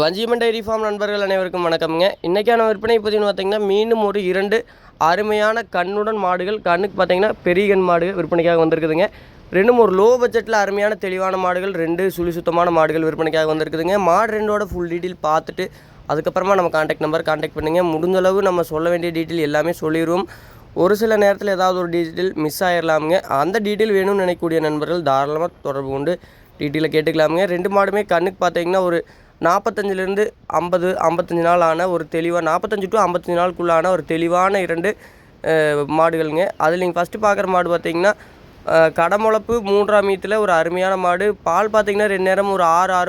Vanjiamman dairy farm நண்பர்கள் அனைவருக்கும் வணக்கம்ங்க. இன்றைக்கான விற்பனை பதிவுன்னு பார்த்தீங்கன்னா மீண்டும் ஒரு 2 அருமையான கண்ணுடன் மாடுகள். கண்ணுக்கு பார்த்தீங்கன்னா பெரிய கண் மாடுகள் விற்பனைக்காக வந்திருக்குதுங்க. ரெண்டும் ஒரு லோ பட்ஜெட்டில் அருமையான தெளிவான மாடுகள், 2 சுழி சுத்தமான மாடுகள் விற்பனைக்காக வந்திருக்குதுங்க. மாடு 2ஓட ஃபுல் டீட்டெயில் பார்த்துட்டு அதுக்கப்புறமா நம்ம கான்டாக்ட் பண்ணுங்கள். முடிஞ்சளவு நம்ம சொல்ல வேண்டிய டீட்டெயில் எல்லாமே சொல்லிடுவோம். ஒரு சில நேரத்தில் ஏதாவது ஒரு டீட்டெயில் மிஸ் ஆகிடலாமுங்க. அந்த டீட்டெயில் வேணும்னு நினைக்கக்கூடிய நண்பர்கள் தாராளமாக தொடர்பு கொண்டு டீட்டெயிலை கேட்டுக்கலாமுங்க. 2 மாடுமே கண்ணுக்கு பார்த்தீங்கன்னா ஒரு 45லேருந்து 55 நாள் ஆன ஒரு தெளிவாக 45 to 55 நாளுக்குள்ளான ஒரு தெளிவான 2 மாடுகள்ங்க. அதில் நீங்கள் ஃபஸ்ட்டு பார்க்குற மாடு பார்த்தீங்கன்னா கடமுளப்பு 3ஆம் ஈத்தில் ஒரு அருமையான மாடு. பால் பார்த்திங்கன்னா 2 நேரம் ஒரு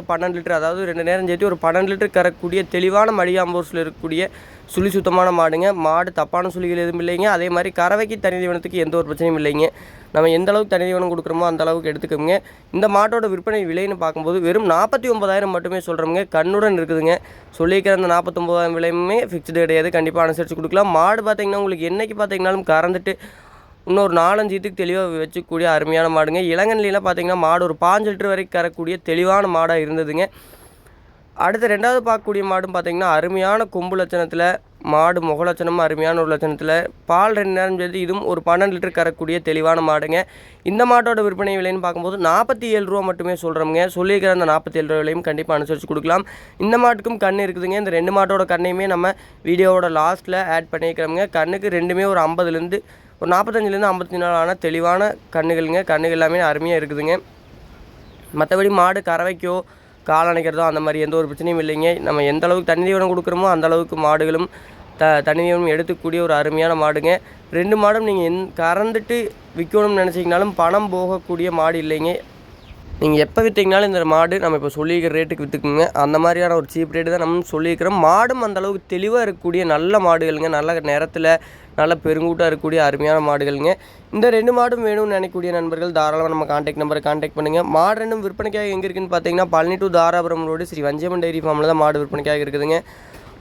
12 லிட்டர், அதாவது 2 நேரம் சேர்த்து ஒரு 12 லிட்டர் கறக்கூடிய தெளிவான மடியாம்பூர்ஸில் இருக்கக்கூடிய சுழி சுத்தமான மாடுங்க. மாடு தப்பான சுழிகள் எதுவும் இல்லைங்க. அதே மாதிரி கறவைக்கு தனி தீவனத்துக்கு எந்த ஒரு பிரச்சனையும் இல்லைங்க. நம்ம எந்த அளவுக்கு தனி தீவனம் கொடுக்குறோமோ அந்த அளவுக்கு எடுத்துக்கோங்க. இந்த மாட்டோட விற்பனை விலைன்னு பார்க்கும்போது வெறும் 49,000 மட்டுமே சொல்கிறோமுங்க. கண்ணுடன் இருக்குதுங்க. சொல்லியிருக்கிற அந்த 49,000 விலையுமே ஃபிக்ஸ்டு கிடையாது. கண்டிப்பாக அனுசரித்து கொடுக்கலாம். மாடு பார்த்திங்கன்னா உங்களுக்கு என்றைக்கு பார்த்திங்கனாலும் கறந்துட்டு இன்னொரு 4-5 ஈத்துக்கு தெளிவாக வச்சுக்கூடிய அருமையான மாடுங்க. இளங்கன்லாம் பார்த்திங்கன்னா மாடு ஒரு 5 லிட்டர் வரைக்கும் கறக்கூடிய தெளிவான மாடாக இருந்ததுங்க. அடுத்து 2வது பார்க்கக்கூடிய மாடும் பார்த்திங்கன்னா அருமையான கொம்பு லட்சணத்தில் மாடு, முக லட்சணமும் அருமையான ஒரு லட்சணத்தில் பால் 2 நேரம் சேர்த்து இதுவும் ஒரு 12 லிட்டர் கறக்கூடிய தெளிவான மாடுங்க. இந்த மாட்டோட விற்பனை விலைன்னு பார்க்கும்போது 47 ரூபா மட்டுமே சொல்கிறோமுங்க. சொல்லியிருக்கிற அந்த 47 ரூபா விலையும் கண்டிப்பாக அனுசரித்து கொடுக்கலாம். இந்த மாட்டுக்கும் கண் இருக்குதுங்க. இந்த 2 மாட்டோட கண்ணையுமே நம்ம வீடியோவோட லாஸ்ட்டில் ஆட் பண்ணிக்கிறோமுங்க. கண்ணுக்கு 2மே ஒரு 50லேருந்து ஒரு 45லேருந்து 54 நாளான தெளிவான கண்ணுகளுங்க. கண்ணுகள் எல்லாமே அருமையாக இருக்குதுங்க. மற்றபடி மாடு கறவைக்கோ கால் அணைக்கிறதோ அந்த மாதிரி எந்த ஒரு பிரச்சனையும் இல்லைங்க. நம்ம எந்த அளவுக்கு தண்ணி தீவனம் கொடுக்குறோமோ அந்த அளவுக்கு மாடுகளும் தண்ணி தீவனம் எடுத்துக்கூடிய ஒரு அருமையான மாடுங்க. 2 மாடும் நீங்கள் கறந்துட்டு விற்கணும்னு நினச்சிங்கனாலும் பணம் போகக்கூடிய மாடு இல்லைங்க. நீங்கள் எப்போ விற்றீங்கனாலும் இந்த மாடு நம்ம இப்போ சொல்லியிருக்கிற ரேட்டுக்கு விற்றுக்குங்க. அந்த மாதிரியான ஒரு சீப் ரேட்டு தான் நம்ம சொல்லியிருக்கிறோம். மாடும் அந்தளவுக்கு தெளிவாக இருக்கக்கூடிய நல்ல மாடுகளுங்க. நல்ல நேரத்தில் நல்ல பெருங்கூட்டாக இருக்கக்கூடிய அருமையான மாடுகளுங்க. இந்த 2 மாடும் வேணும்னு நினைக்கக்கூடிய நண்பர்கள் தாராளமாக நம்ம கான்டாக்ட் பண்ணுங்கள். மாடு 2 விற்பனைக்காக எங்கே இருக்குதுன்னு பார்த்தீங்கன்னா Palani to Dharapuram road Sri Vanchiyamman dairy ஃபார்மில் தான் மாடு விற்பனைக்காக இருக்குதுங்க.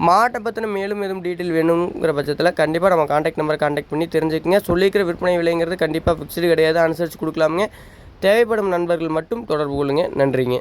மாட்டை பற்றின மேலும் எதுவும் டீட்டெயில் வேணுங்கிற பட்சத்தில் கண்டிப்பாக நம்ம கான்டாக்ட் பண்ணி தெரிஞ்சுக்கங்க. சொல்லிக்கிற விற்பனை விலைங்கிறது கண்டிப்பாக ஃபிக்ஸ்டு கிடையாது. அனுசரித்து கொடுக்கலாமுங்க. தேவைப்படும் நண்பர்கள் மட்டும் தொடர்பு கொள்ளுங்கள். நன்றிங்க.